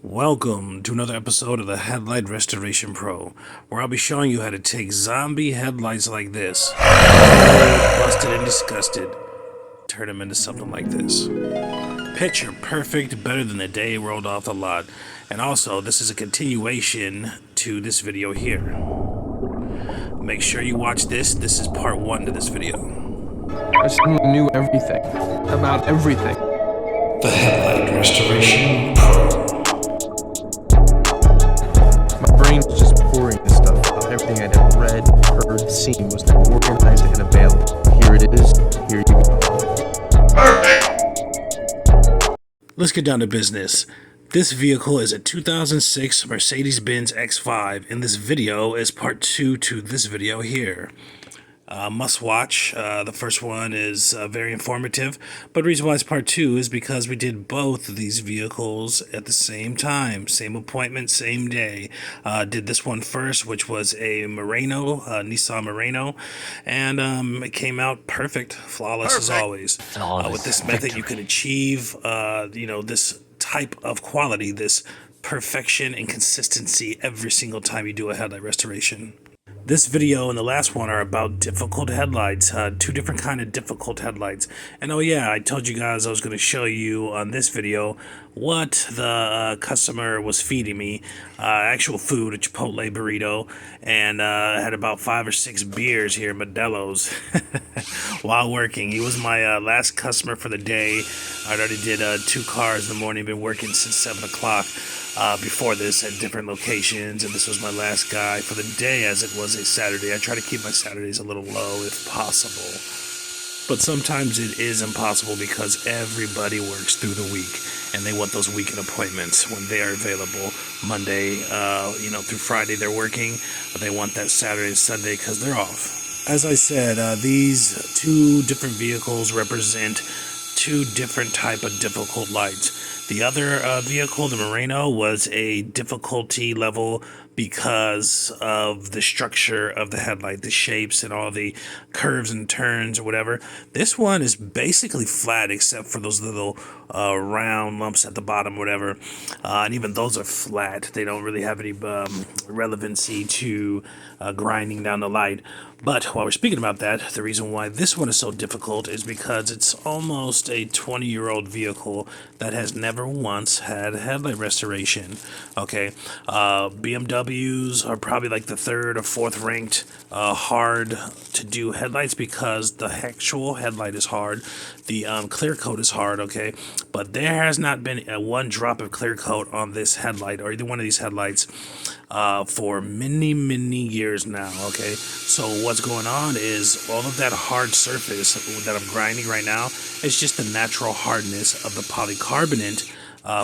Welcome to another episode of the Headlight Restoration Pro, where I'll be showing you how to take zombie headlights like this, busted and disgusted, turn them into something like this. Picture perfect, better than the day it rolled off the lot. And also, this is a continuation to this video here. Make sure you watch this. This is part 1 to this video. I suddenly knew everything, about everything. The Headlight Restoration Pro. My brain was just pouring this stuff out. Everything I'd ever read, heard, seen was now organized and available. Here it is, here you go. Let's get down to business. This vehicle is a 2006 Mercedes-Benz X5, and this video is part 2 to this video here. Must watch. The first one is very informative, but the reason why it's part 2 is because we did both of these vehicles at the same time, same appointment, same day. Did this one first, which was a Murano, Nissan Murano, and it came out perfect, flawless as always. With this method, you can achieve, this type of quality, this perfection and consistency every single time you do a headlight restoration. This video and the last one are about difficult headlights, 2 different kind of difficult headlights. And oh yeah, I told you guys I was going to show you on this video what the customer was feeding me. Actual food, a Chipotle burrito, and I had about 5 or 6 beers here, Modelo's, while working. He was my last customer for the day. I already did 2 cars in the morning, been working since 7 o'clock. Before this at different locations, and this was my last guy for the day, as it was a Saturday. I try to keep my Saturdays a little low if possible, but sometimes it is impossible because everybody works through the week and they want those weekend appointments when they are available. Monday through Friday they're working, but they want that Saturday and Sunday because they're off. As I said, these 2 different vehicles represent 2 different type of difficult lights. The other vehicle, the Murano, was a difficulty level because of the structure of the headlight, the shapes and all the curves and turns or whatever. This one is basically flat except for those little round lumps at the bottom, whatever. And even those are flat. They don't really have any relevancy to grinding down the light. But while we're speaking about that, the reason why this one is so difficult is because it's almost a 20-year-old vehicle that has never once had headlight restoration. Okay, BMWs are probably like the 3rd or 4th ranked hard to do headlights because the actual headlight is hard. The clear coat is hard, okay, but there has not been one drop of clear coat on this headlight or either one of these headlights for many years now. Okay, so what's going on is all of that hard surface that I'm grinding right now is just the natural hardness of the polycarbonate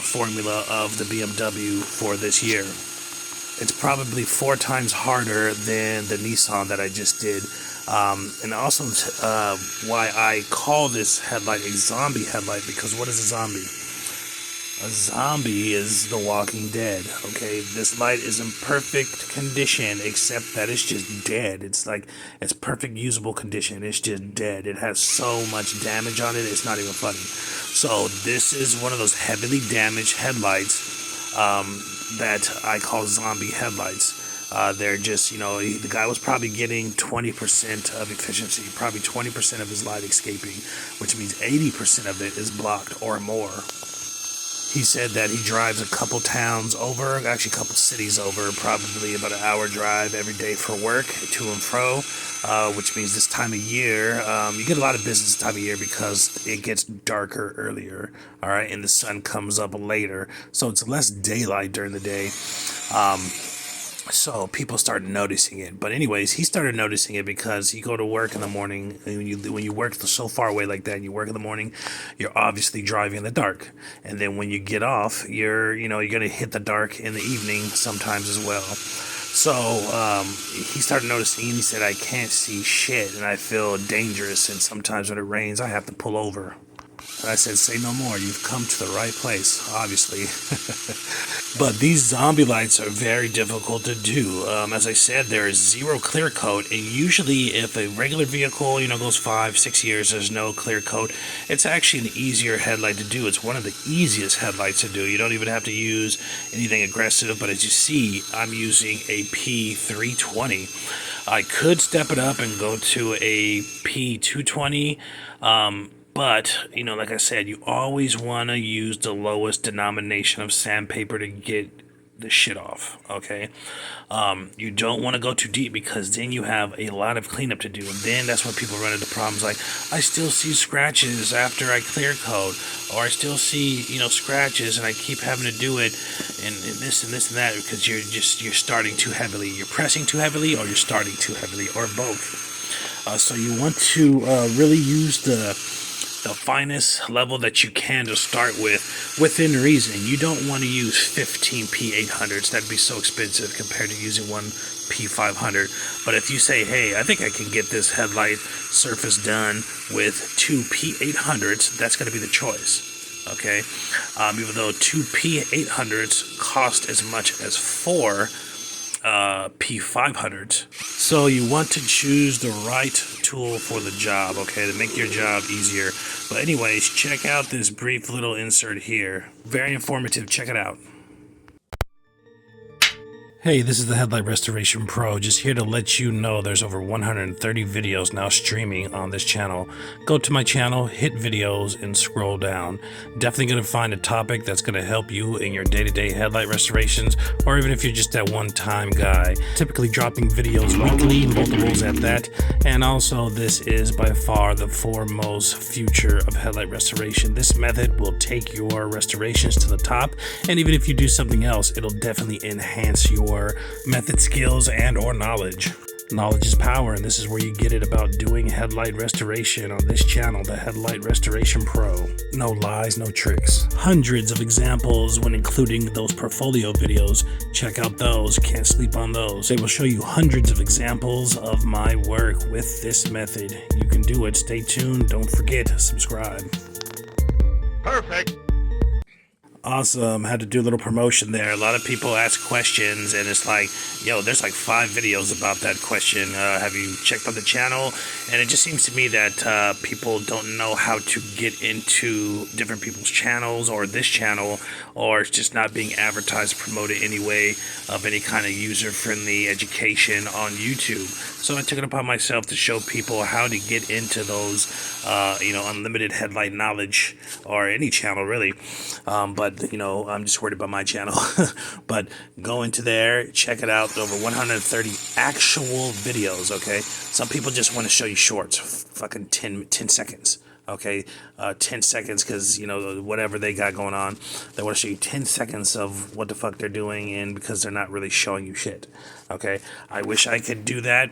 formula of the BMW for this year. It's probably 4 times harder than the Nissan that I just did. And also why I call this headlight a zombie headlight, because what is a zombie? A zombie is the Walking Dead, okay? This light is in perfect condition, except that it's just dead. It's perfect usable condition. It's just dead. It has so much damage on it, it's not even funny. So this is one of those heavily damaged headlights that I call zombie headlights. They're just, the guy was probably getting 20% of efficiency, probably 20% of his light escaping, which means 80% of it is blocked or more. He said that he drives a couple towns over, actually a couple cities over, probably about an hour drive every day for work, to and fro, which means this time of year, you get a lot of business this time of year because it gets darker earlier, all right, and the sun comes up later, so it's less daylight during the day. So people started noticing it. But anyways, he started noticing it because you go to work in the morning, and when you work so far away like that and you work in the morning, you're obviously driving in the dark. And then when you get off, you're going to hit the dark in the evening sometimes as well. So he started noticing, and he said, I can't see shit and I feel dangerous, and sometimes when it rains I have to pull over. I said, say no more. You've come to the right place, obviously. But these zombie lights are very difficult to do. As I said, there is zero clear coat, and usually if a regular vehicle, goes 5-6 years, there's no clear coat. It's actually an easier headlight to do. It's one of the easiest headlights to do. You don't even have to use anything aggressive, but as you see, I'm using a P320. I could step it up and go to a P220, but, like I said, you always want to use the lowest denomination of sandpaper to get the shit off, okay? You don't want to go too deep because then you have a lot of cleanup to do, and then that's when people run into problems like, I still see scratches after I clear coat, or I still see, scratches, and I keep having to do it, and this and this and that, because you're starting too heavily. You're pressing too heavily, or you're starting too heavily, or both. So you want to really use the finest level that you can to start with, within reason. You don't want to use 15 P800s. That'd be so expensive compared to using one P500. But if you say, hey, I think I can get this headlight surface done with 2 P800s, that's going to be the choice. Okay? Even though 2 P800s cost as much as 4 P500s. So you want to choose the right tool for the job, okay, to make your job easier. But anyways, check out this brief little insert here. Very informative. Check it out. Hey, this is the Headlight Restoration Pro, just here to let you know there's over 130 videos now streaming on this channel. Go to my channel, hit videos, and scroll down. Definitely going to find a topic that's going to help you in your day-to-day headlight restorations, or even if you're just that one-time guy. Typically dropping videos weekly, multiples at that, and also this is by far the foremost future of headlight restoration. This method will take your restorations to the top, and even if you do something else, it'll definitely enhance your method skills and or knowledge. Knowledge is power, and this is where you get it about doing headlight restoration on this channel, the Headlight Restoration Pro. No lies, no tricks. Hundreds of examples when including those portfolio videos. Check out those, can't sleep on those. They will show you hundreds of examples of my work with this method. You can do it. Stay tuned. Don't forget to subscribe. Perfect. Awesome. Had to do a little promotion there. A lot of people ask questions, and it's like, yo, there's like 5 videos about that question. Have you checked out the channel? And it just seems to me that people don't know how to get into different people's channels or this channel, or it's just not being advertised, promoted anyway of any kind of user-friendly education on YouTube. So I took it upon myself to show people how to get into those, unlimited headlight knowledge, or any channel really. But I'm just worried about my channel. But go into there, check it out. Over 130 actual videos, okay? Some people just want to show you shorts, fucking 10 seconds, okay? 10 seconds because, whatever they got going on. They want to show you 10 seconds of what the fuck they're doing, and because they're not really showing you shit, okay? I wish I could do that.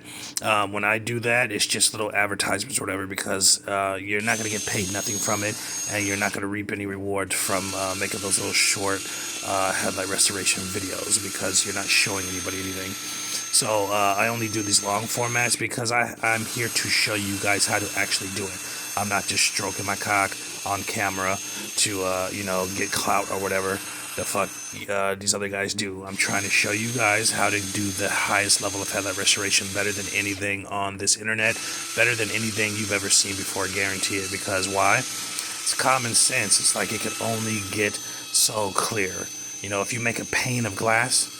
When I do that, it's just little advertisements or whatever, because you're not going to get paid nothing from it, and you're not going to reap any reward from making those little short headlight restoration videos, because you're not showing anybody anything. So I only do these long formats because I'm here to show you guys how to actually do it. I'm not just stroking my cock on camera to, get clout or whatever the fuck these other guys do. I'm trying to show you guys how to do the highest level of headlight restoration better than anything on this internet, better than anything you've ever seen before, guarantee it. Because why? It's common sense. It's like it can only get so clear. If you make a pane of glass,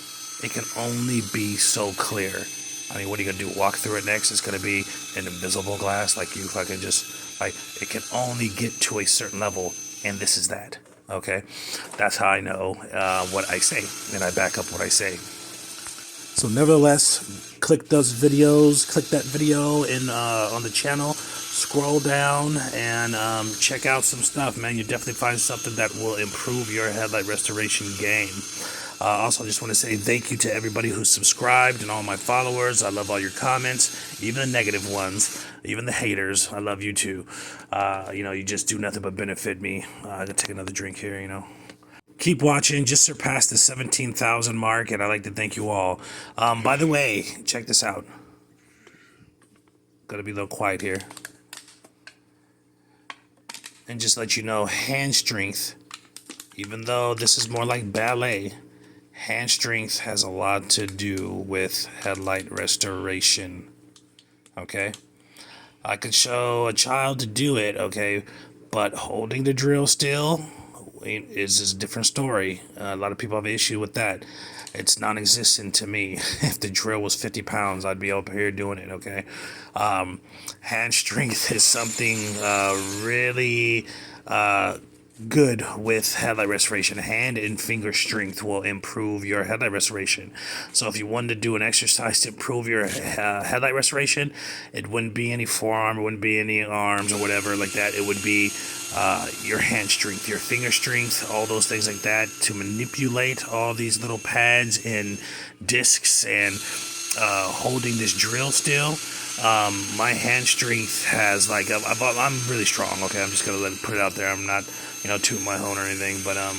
it can only be so clear. I mean, what are you going to do? Walk through it next? It's going to be an invisible glass, like you fucking just, like, it can only get to a certain level, and this is that, okay? That's how I know what I say, and I back up what I say. So nevertheless, click those videos, click that video on the channel, scroll down, and check out some stuff, man. You definitely find something that will improve your headlight restoration game. Also, I just want to say thank you to everybody who subscribed and all my followers. I love all your comments, even the negative ones, even the haters. I love you too. You just do nothing but benefit me. I gotta take another drink here, Keep watching. Just surpassed the 17,000 mark, and I'd like to thank you all. By the way, check this out. Gotta be a little quiet here. And just let you know, hand strength, even though this is more like ballet, hand strength has a lot to do with headlight restoration. Okay? I could show a child to do it, okay? But holding the drill still is a different story. A lot of people have an issue with that. It's non-existent to me. If the drill was 50 pounds, I'd be up here doing it, okay? Hand strength is something really good with headlight restoration. Hand and finger strength will improve your headlight restoration. So if you wanted to do an exercise to improve your headlight restoration, it wouldn't be any forearm, it wouldn't be any arms or whatever like that. It would be your hand strength, your finger strength, all those things like that, to manipulate all these little pads and discs and holding this drill still. My hand strength has, like, I'm really strong. Okay, I'm just gonna put it out there. I'm not, tooting my horn or anything, but I'm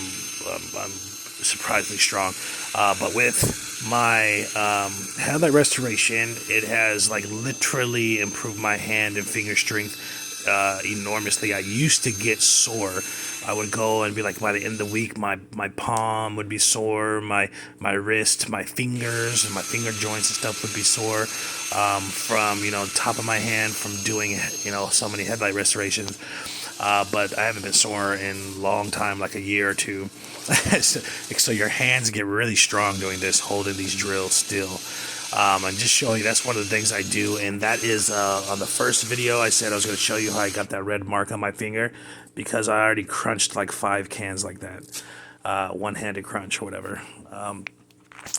surprisingly strong. But with my headlight restoration, it has like literally improved my hand and finger strength enormously. I used to get sore. I would go and be like, by the end of the week, my palm would be sore, my wrist, my fingers, and my finger joints and stuff would be sore from top of my hand from doing so many headlight restorations. But I haven't been sore in a long time, like a year or two. So your hands get really strong doing this, holding these drills still. And just showing, that's one of the things I do, and that is on the first video I said I was going to show you how I got that red mark on my finger, because I already crunched like 5 cans like that, one-handed crunch or whatever.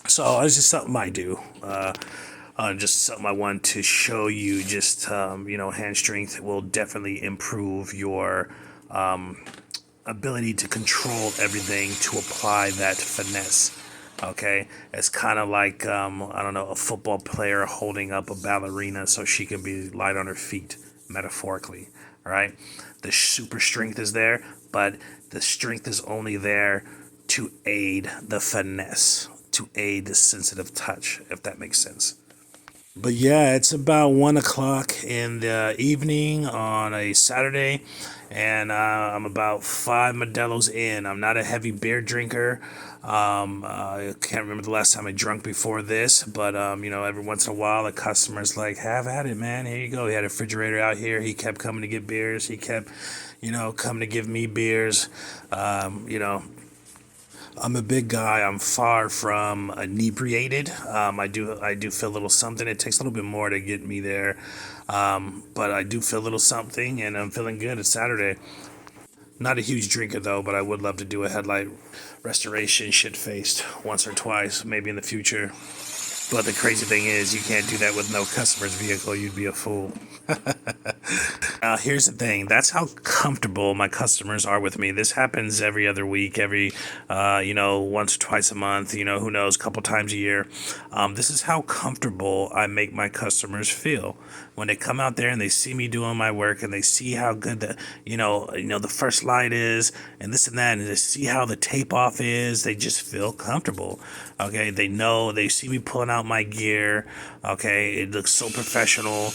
So it's just something I do, just something I want to show you. Just hand strength will definitely improve your ability to control everything, to apply that finesse. Okay, it's kind of like I don't know, a football player holding up a ballerina so she can be light on her feet, metaphorically. All right, the super strength is there, but the strength is only there to aid the finesse, to aid the sensitive touch, if that makes sense. But yeah, it's about 1 o'clock in the evening on a Saturday, and I'm about 5 Modelo's in. I'm not a heavy beer drinker. I can't remember the last time I drank before this, but every once in a while, the customer's like, "Have at it, man. Here you go." He had a refrigerator out here. He kept coming to get beers. He kept, coming to give me beers. I'm a big guy. I'm far from inebriated. I do feel a little something. It takes a little bit more to get me there, but I do feel a little something, and I'm feeling good. It's Saturday. Not a huge drinker though, but I would love to do a headlight restoration shit-faced once or twice, maybe in the future. But the crazy thing is, you can't do that with no customer's vehicle. You'd be a fool. Here's the thing. That's how comfortable my customers are with me. This happens every other week, every, once or twice a month, who knows, a couple times a year. This is how comfortable I make my customers feel. When they come out there and they see me doing my work, and they see how good the, the first light is, and this and that, and they see how the tape off is, they just feel comfortable. Okay, they know, they see me pulling out my gear. Okay, it looks so professional.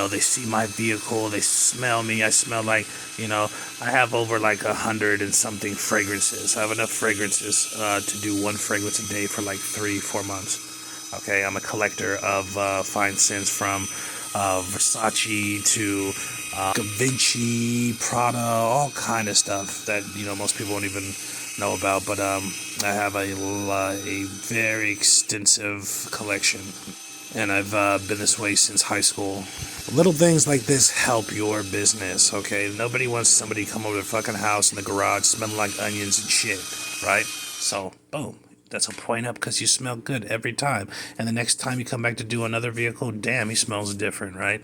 They see my vehicle, they smell me. I smell like, I have over like 100 and something fragrances. I have enough fragrances to do one fragrance a day for like 3-4 months. Okay, I'm a collector of fine scents, from Versace to Givenchy, Prada, all kind of stuff that most people won't even know about. But I have a very extensive collection, and I've been this way since high school. Little things like this help your business, okay? Nobody wants somebody to come over to their fucking house in the garage smelling like onions and shit, right? So, boom. That's a point up, because you smell good every time. And the next time you come back to do another vehicle, damn, he smells different, right?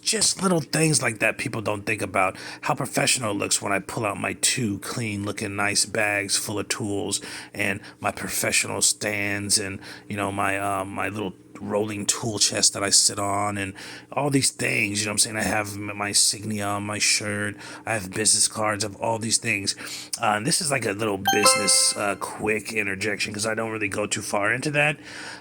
Just little things like that people don't think about. How professional it looks when I pull out my 2 clean looking nice bags full of tools, and my professional stands, and my my little rolling tool chest that I sit on, and all these things, you know what I'm saying? I have my insignia on my shirt, I have business cards, I have all these things. And this is like a little business quick interjection, because I don't really go too far into that.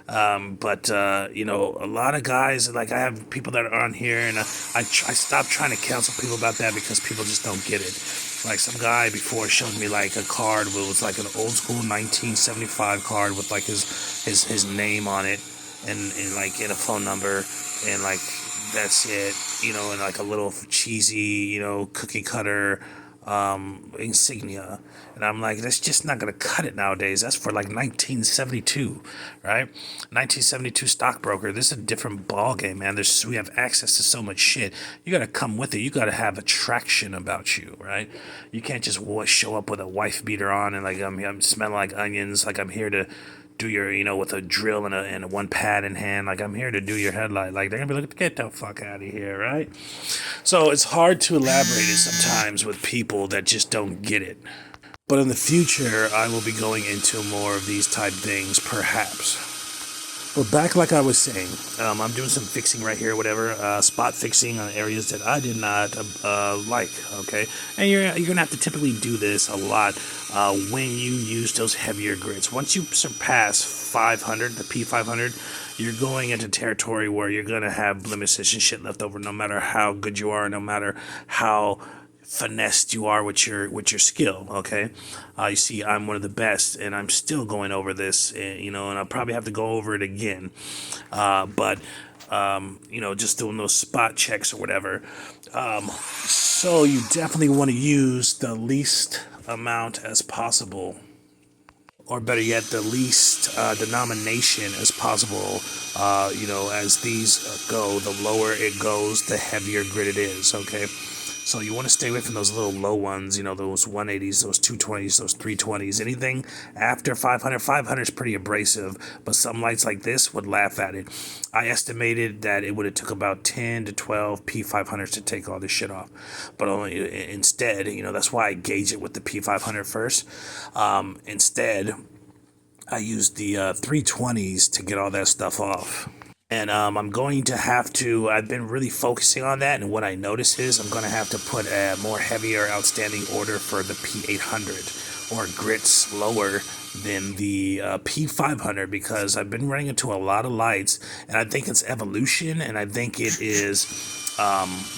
But you know, a lot of guys, like I have people that are on here, and I stopped trying to counsel people about that because people just don't get it. Like some guy before showed me like a card that was like an old school 1975 card with like his name on it, and like in a phone number, and like that's it, you know, and like a little cheesy, you know, cookie cutter insignia. And I'm like, that's just not gonna cut it nowadays. That's for like 1972, right? 1972 stockbroker. This is a different ball game, man. We have access to so much shit. You gotta come with it. You gotta have attraction about you, right? You can't just show up with a wife beater on and like I'm smelling like onions, like I'm here to do your, you know, with a drill and a one pad in hand, like I'm here to do your headlight. Like they're gonna be like, get the fuck out of here, right? So it's hard to elaborate it sometimes with people that just don't get it. But in the future, I will be going into more of these type things, perhaps. But back like I was saying, I'm doing some fixing right here, whatever, spot fixing on areas that I did not like, okay? And you're going to have to typically do this a lot when you use those heavier grits. Once you surpass 500, the P500, you're going into territory where you're going to have blemishes and shit left over, no matter how good you are, no matter how finessed you are with your skill, okay? You see, I'm one of the best, and I'm still going over this, you know, and I'll probably have to go over it again. But you know, just doing those spot checks or whatever. So you definitely want to use the least amount as possible, or better yet, the least denomination as possible. You know, as these go, the lower it goes, the heavier grit it is, okay? So you want to stay away from those little low ones, you know, those 180s, those 220s, those 320s. Anything after 500, 500 is pretty abrasive, but some lights like this would laugh at it. I estimated that it would have took about 10 to 12 P500s to take all this shit off. But instead, you know, that's why I gauge it with the P500 first. Instead, I used the 320s to get all that stuff off. And I'm going to have to, I've been really focusing on that, and what I notice is I'm going to have to put a more heavier outstanding order for the P800, or grits lower than the P500, because I've been running into a lot of lights, and I think it's evolution, and I think it is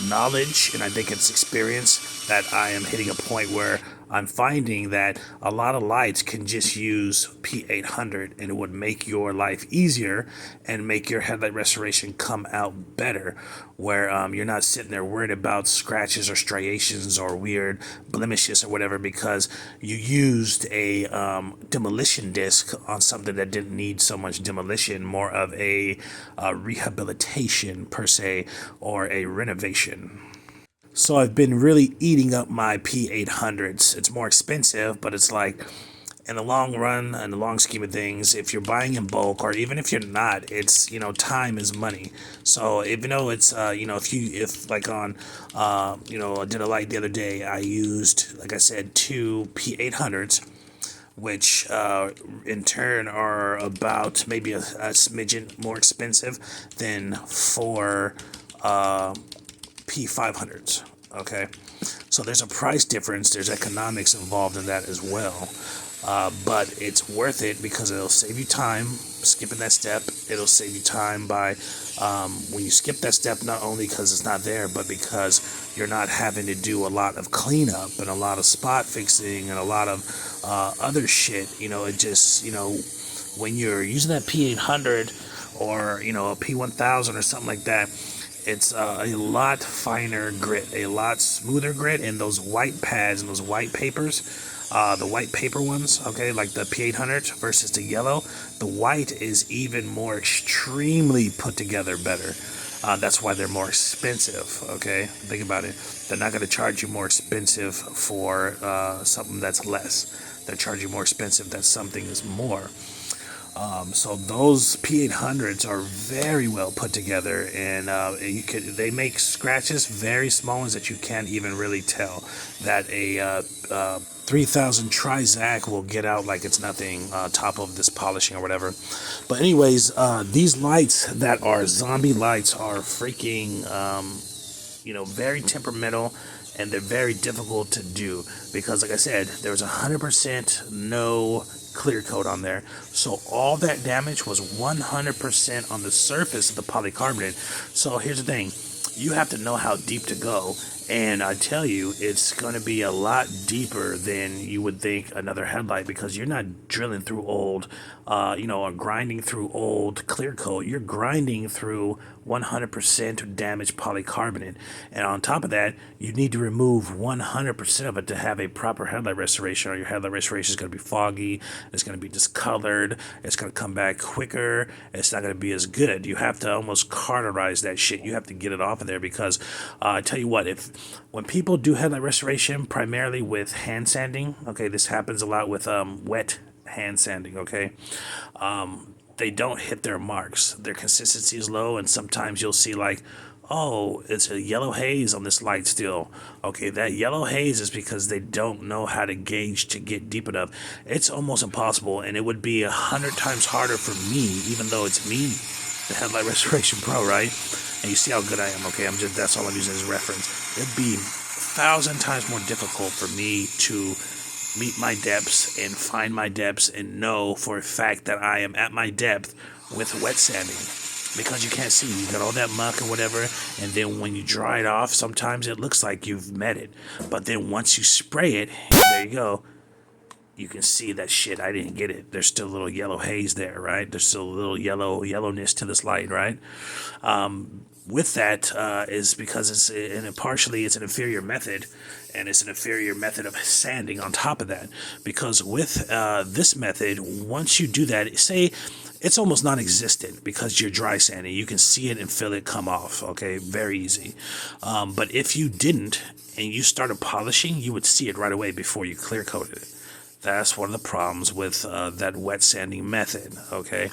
knowledge, and I think it's experience, that I am hitting a point where I'm finding that a lot of lights can just use P800, and it would make your life easier and make your headlight restoration come out better, where you're not sitting there worried about scratches or striations or weird blemishes or whatever, because you used a demolition disc on something that didn't need so much demolition, more of a rehabilitation per se, or a renovation. So I've been really eating up my P800s. It's more expensive, but it's like, in the long run, in the long scheme of things, if you're buying in bulk, or even if you're not, it's, you know, time is money. So even though it's, you know, if like on, you know, I did a light the other day, I used, like I said, 2 P800s, which in turn are about maybe a smidgen more expensive than 4 P500s, okay? So there's a price difference, there's economics involved in that as well, but it's worth it because it'll save you time skipping that step. It'll save you time by when you skip that step, not only because it's not there, but because you're not having to do a lot of cleanup and a lot of spot fixing and a lot of other shit. You know, it just, you know, when you're using that P800 or, you know, a P1000 or something like that, it's a lot finer grit, a lot smoother grit, and those white pads and those white papers, the white paper ones, okay, like the P800 versus the yellow, the white is even more extremely put together better. That's why they're more expensive, okay? Think about it. They're not going to charge you more expensive for something that's less. They're charging you more expensive that something is more. So those P800s are very well put together, and they make scratches very small ones that you can't even really tell that a 3000 Trizac will get out like it's nothing top of this polishing or whatever. But anyways, these lights that are zombie lights are freaking very temperamental, and they're very difficult to do because, like I said, there's 100% no clear coat on there. So all that damage was 100% on the surface of the polycarbonate. So here's the thing. You have to know how deep to go. And I tell you, it's going to be a lot deeper than you would think another headlight, because you're not drilling through old, or grinding through old clear coat. You're grinding through 100% damaged polycarbonate. And on top of that, you need to remove 100% of it to have a proper headlight restoration, or your headlight restoration is going to be foggy, it's going to be discolored, it's going to come back quicker, it's not going to be as good. You have to almost carterize that shit. You have to get it off of there, because I tell you what, when people do headlight restoration, primarily with hand sanding, okay, this happens a lot with wet hand sanding, okay, they don't hit their marks. Their consistency is low, and sometimes you'll see like, oh, it's a yellow haze on this light still. Okay, that yellow haze is because they don't know how to gauge to get deep enough. It's almost impossible, and it would be 100 times harder for me, even though it's me, the Headlight Restoration Pro, right? And you see how good I am, okay? That's all I'm using as reference. It'd be 1,000 times more difficult for me to meet my depths and find my depths and know for a fact that I am at my depth with wet sanding, because you can't see. You got all that muck or whatever, and then when you dry it off, sometimes it looks like you've met it. But then once you spray it, there you go, you can see that shit, I didn't get it. There's still a little yellow haze there, right? There's still a little yellowness to this light, right? With that is because partially it's an inferior method, and it's an inferior method of sanding on top of that. Because with this method, once you do that, say it's almost non-existent because you're dry sanding. You can see it and feel it come off, okay? Very easy. But if you didn't and you started polishing, you would see it right away before you clear coated it. That's one of the problems with that wet sanding method, okay?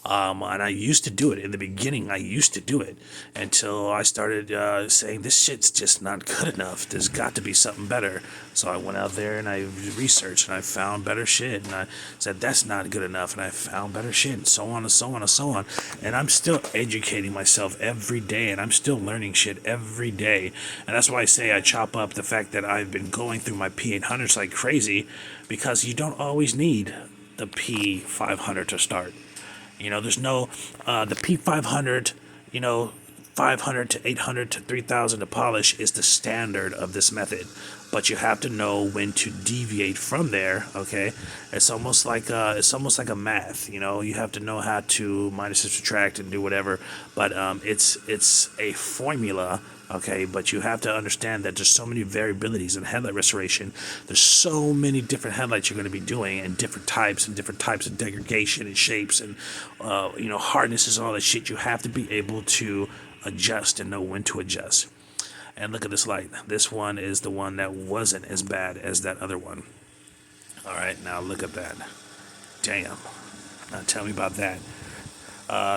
And I used to do it. In the beginning, I used to do it until I started saying, this shit's just not good enough. There's got to be something better. So I went out there and I researched and I found better shit. And I said, that's not good enough. And I found better shit, and so on and so on and so on. And I'm still educating myself every day, and I'm still learning shit every day. And that's why I say I chop up the fact that I've been going through my P800s like crazy, because you don't always need the P500 to start. There's no, the P500, 500 to 800 to 3000 to polish is the standard of this method. But you have to know when to deviate from there, okay? It's almost like a math, you have to know how to minus and subtract and do whatever. But it's a formula, okay? But you have to understand that there's so many variabilities in headlight restoration. There's so many different headlights you're going to be doing, and different types of degradation and shapes and hardnesses and all that shit. You have to be able to adjust and know when to adjust. And look at this light. This one is the one that wasn't as bad as that other one. All right, now look at that. Damn. Now tell me about that.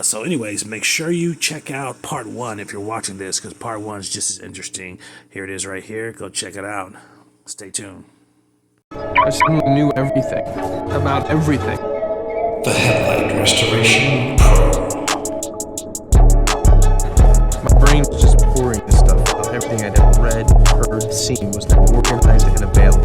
So anyways, make sure you check out part 1 if you're watching this, because part 1 is just as interesting. Here it is right here. Go check it out. Stay tuned. I suddenly knew everything. About everything. The Headlight Restoration Pro. My brain was just pouring this stuff out. Everything I'd ever read, heard, seen was now organized and available.